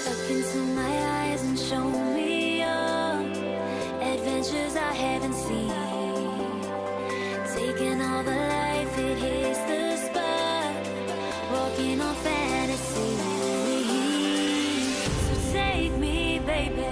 Look into my eyes and show me adventures I haven't seen. Taking all the life, it hits the spot. Walking on fantasy. So take me, baby,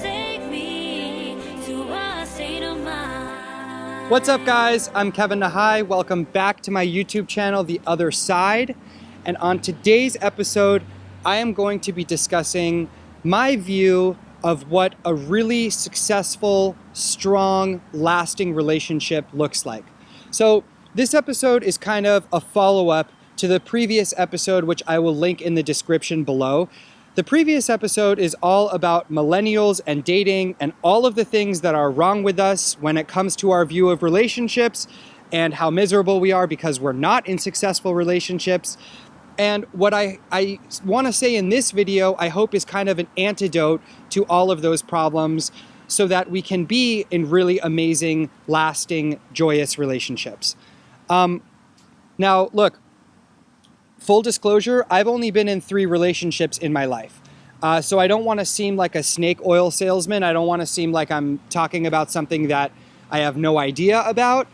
take me to a state of mind. What's up, guys? I'm Kevin Nahai. Welcome back to my YouTube channel, The Other Side. And on today's episode, I am going to be discussing my view of what a really successful, strong, lasting relationship looks like. So this episode is kind of a follow-up to the previous episode, which I will link in the description below. The previous episode is all about millennials and dating and all of the things that are wrong with us when it comes to our view of relationships and how miserable we are because we're not in successful relationships. And what I want to say in this video, I hope, is kind of an antidote to all of those problems so that we can be in really amazing, lasting, joyous relationships. Now, look, full disclosure, I've only been in 3 relationships in my life. So I don't want to seem like a snake oil salesman. I don't want to seem like I'm talking about something that I have no idea about.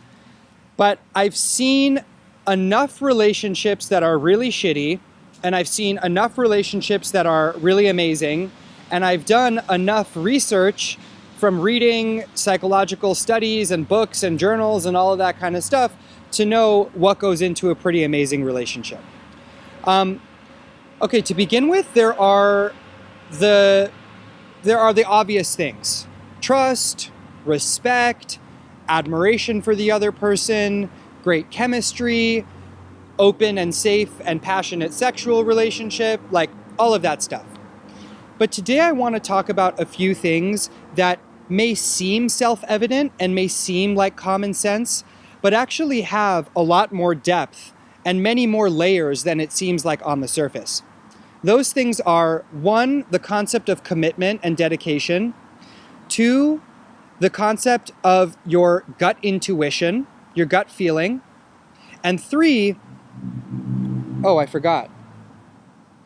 But I've seen enough relationships that are really shitty, and I've seen enough relationships that are really amazing, and I've done enough research from reading psychological studies and books and journals and all of that kind of stuff to know what goes into a pretty amazing relationship. Okay, to begin with, there are the obvious things: trust, respect, admiration for the other person, great chemistry, open and safe and passionate sexual relationship, like all of that stuff. But today I want to talk about a few things that may seem self-evident and may seem like common sense, but actually have a lot more depth and many more layers than it seems like on the surface. Those things are: 1, the concept of commitment and dedication; 2, the concept of your gut intuition, your gut feeling; and 3, oh, I forgot.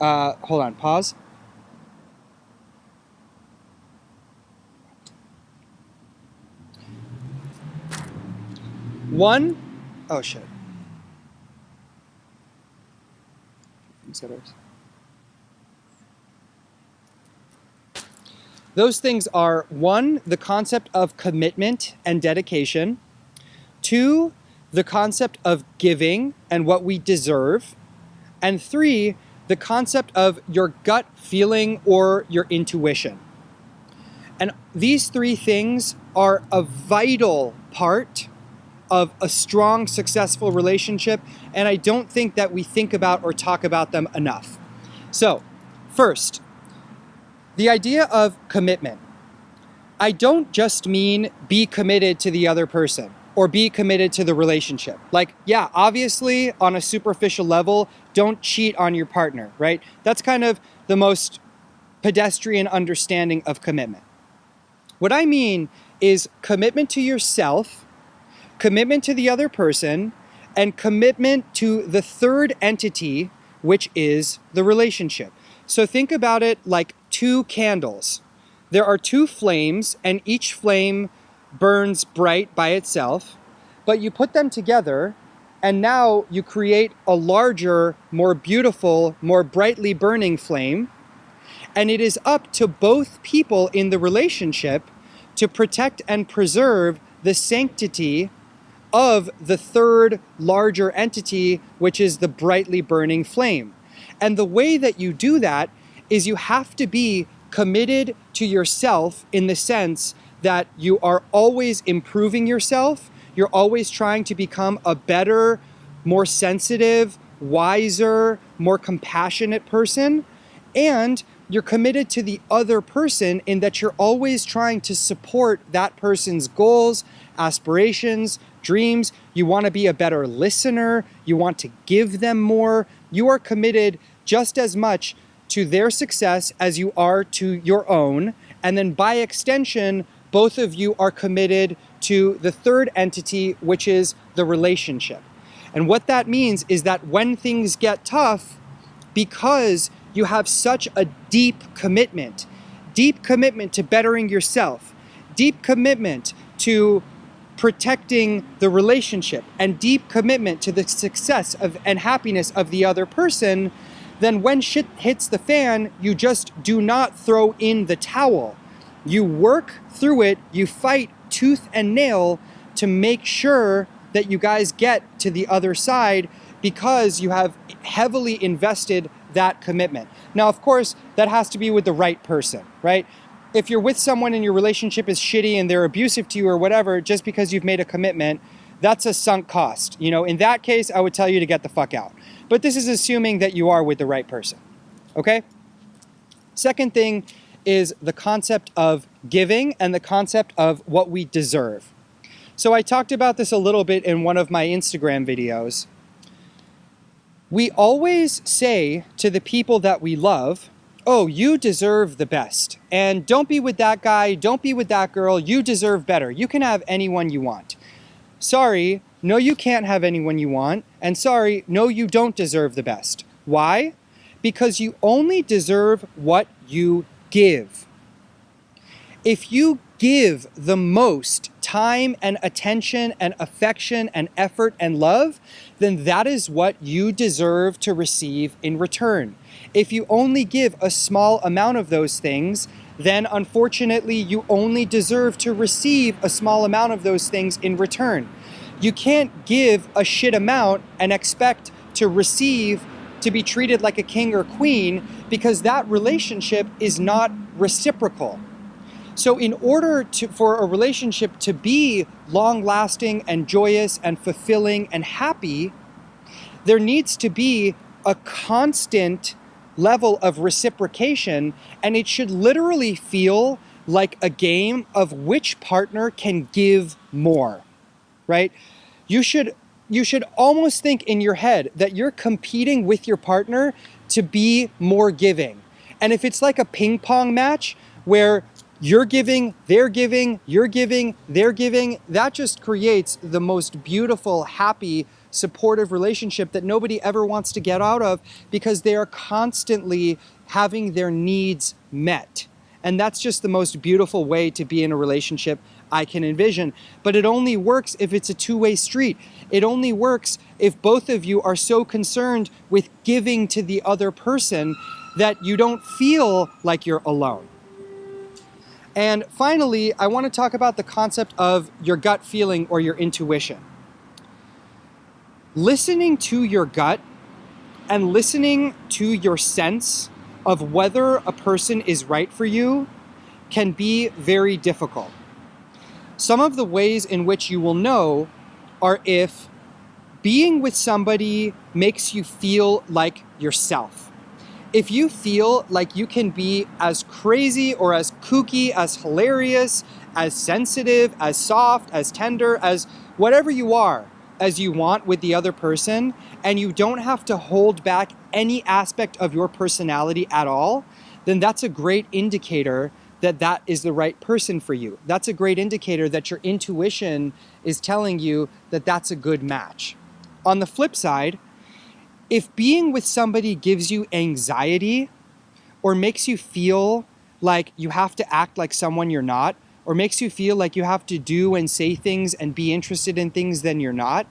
Hold on, pause. 1, oh shit. Those things are: 1, the concept of commitment and dedication; 2, the concept of giving and what we deserve; and 3, the concept of your gut feeling or your intuition. And these 3 things are a vital part of a strong, successful relationship, and I don't think that we think about or talk about them enough. So, first, the idea of commitment. I don't just mean be committed to the other person or be committed to the relationship. Like, yeah, obviously on a superficial level, don't cheat on your partner, right? That's kind of the most pedestrian understanding of commitment. What I mean is commitment to yourself, commitment to the other person, and commitment to the third entity, which is the relationship. So think about it like 2 candles. There are 2 flames, and each flame burns bright by itself, but you put them together, and now you create a larger, more beautiful, more brightly burning flame. And it is up to both people in the relationship to protect and preserve the sanctity of the third larger entity, which is the brightly burning flame. And the way that you do that is you have to be committed to yourself in the sense that you are always improving yourself. You're always trying to become a better, more sensitive, wiser, more compassionate person. And you're committed to the other person in that you're always trying to support that person's goals, aspirations, dreams. You want to be a better listener. You want to give them more. You are committed just as much to their success as you are to your own. And then by extension, both of you are committed to the third entity, which is the relationship. And what that means is that when things get tough, because you have such a deep commitment to bettering yourself, deep commitment to protecting the relationship, and deep commitment to the success of and happiness of the other person, then when shit hits the fan, you just do not throw in the towel. You work through it, you fight tooth and nail to make sure that you guys get to the other side, because you have heavily invested that commitment. Now, of course, that has to be with the right person, right? If you're with someone and your relationship is shitty and they're abusive to you or whatever, just because you've made a commitment, that's a sunk cost. You know, in that case, I would tell you to get the fuck out. But this is assuming that you are with the right person, okay? Second thing is the concept of giving and the concept of what we deserve. So I talked about this a little bit in one of my Instagram videos. We always say to the people that we love, oh, you deserve the best. And don't be with that guy, don't be with that girl, you deserve better. You can have anyone you want. Sorry, no, you can't have anyone you want. And sorry, no, you don't deserve the best. Why? Because you only deserve what you give. If you give the most time and attention and affection and effort and love, then that is what you deserve to receive in return. If you only give a small amount of those things, then unfortunately you only deserve to receive a small amount of those things in return. You can't give a shit amount and expect to receive, to be treated like a king or queen, because that relationship is not reciprocal. So in order for a relationship to be long-lasting and joyous and fulfilling and happy, there needs to be a constant level of reciprocation, and it should literally feel like a game of which partner can give more, right? You should almost think in your head that you're competing with your partner to be more giving. And if it's like a ping pong match where you're giving, they're giving, you're giving, they're giving, that just creates the most beautiful, happy, supportive relationship that nobody ever wants to get out of, because they are constantly having their needs met. And that's just the most beautiful way to be in a relationship I can envision. But it only works if it's a two-way street. It only works if both of you are so concerned with giving to the other person that you don't feel like you're alone. And finally, I want to talk about the concept of your gut feeling or your intuition. Listening to your gut and listening to your sense of whether a person is right for you can be very difficult. Some of the ways in which you will know are if being with somebody makes you feel like yourself. If you feel like you can be as crazy or as kooky, as hilarious, as sensitive, as soft, as tender, as whatever you are, as you want with the other person, and you don't have to hold back any aspect of your personality at all, then that's a great indicator that that is the right person for you. That's a great indicator that your intuition is telling you that that's a good match. On the flip side, if being with somebody gives you anxiety or makes you feel like you have to act like someone you're not, or makes you feel like you have to do and say things and be interested in things then you're not,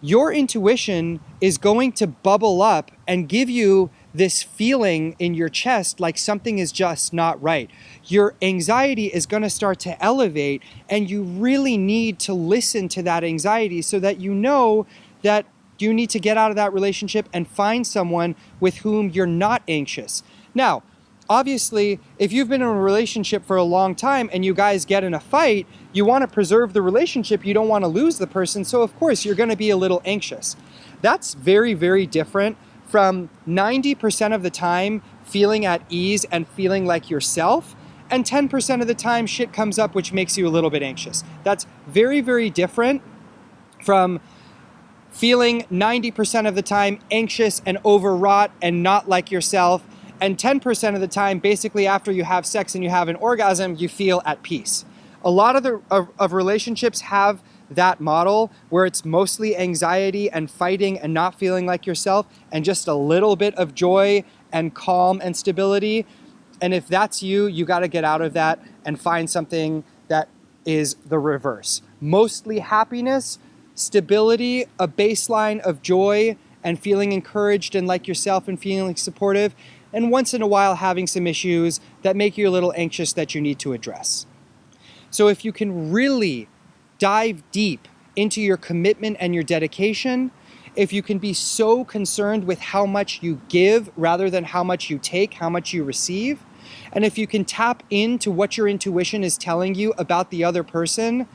your intuition is going to bubble up and give you this feeling in your chest like something is just not right. Your anxiety is going to start to elevate, and you really need to listen to that anxiety so that you know that you need to get out of that relationship and find someone with whom you're not anxious. Now, obviously, if you've been in a relationship for a long time and you guys get in a fight, you want to preserve the relationship, you don't want to lose the person, so of course you're going to be a little anxious. That's very, very different from 90% of the time feeling at ease and feeling like yourself, and 10% of the time shit comes up which makes you a little bit anxious. That's very, very different from feeling 90% of the time anxious and overwrought and not like yourself, and 10% of the time, basically after you have sex and you have an orgasm, you feel at peace. A lot of relationships have that model where it's mostly anxiety and fighting and not feeling like yourself, and just a little bit of joy and calm and stability. And if that's you, you got to get out of that and find something that is the reverse. Mostly happiness, stability, a baseline of joy, and feeling encouraged and like yourself and feeling supportive. And once in a while, having some issues that make you a little anxious that you need to address. So if you can really dive deep into your commitment and your dedication, if you can be so concerned with how much you give rather than how much you take, how much you receive, and if you can tap into what your intuition is telling you about the other person,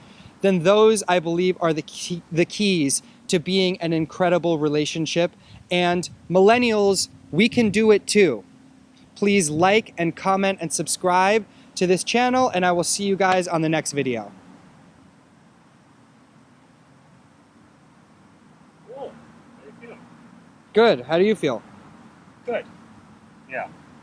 then those, I believe, are the keys to being an incredible relationship. And millennials, we can do it too. Please like and comment and subscribe to this channel, and I will see you guys on the next video. Cool. How do you feel? Good. How do you feel? Good. Yeah.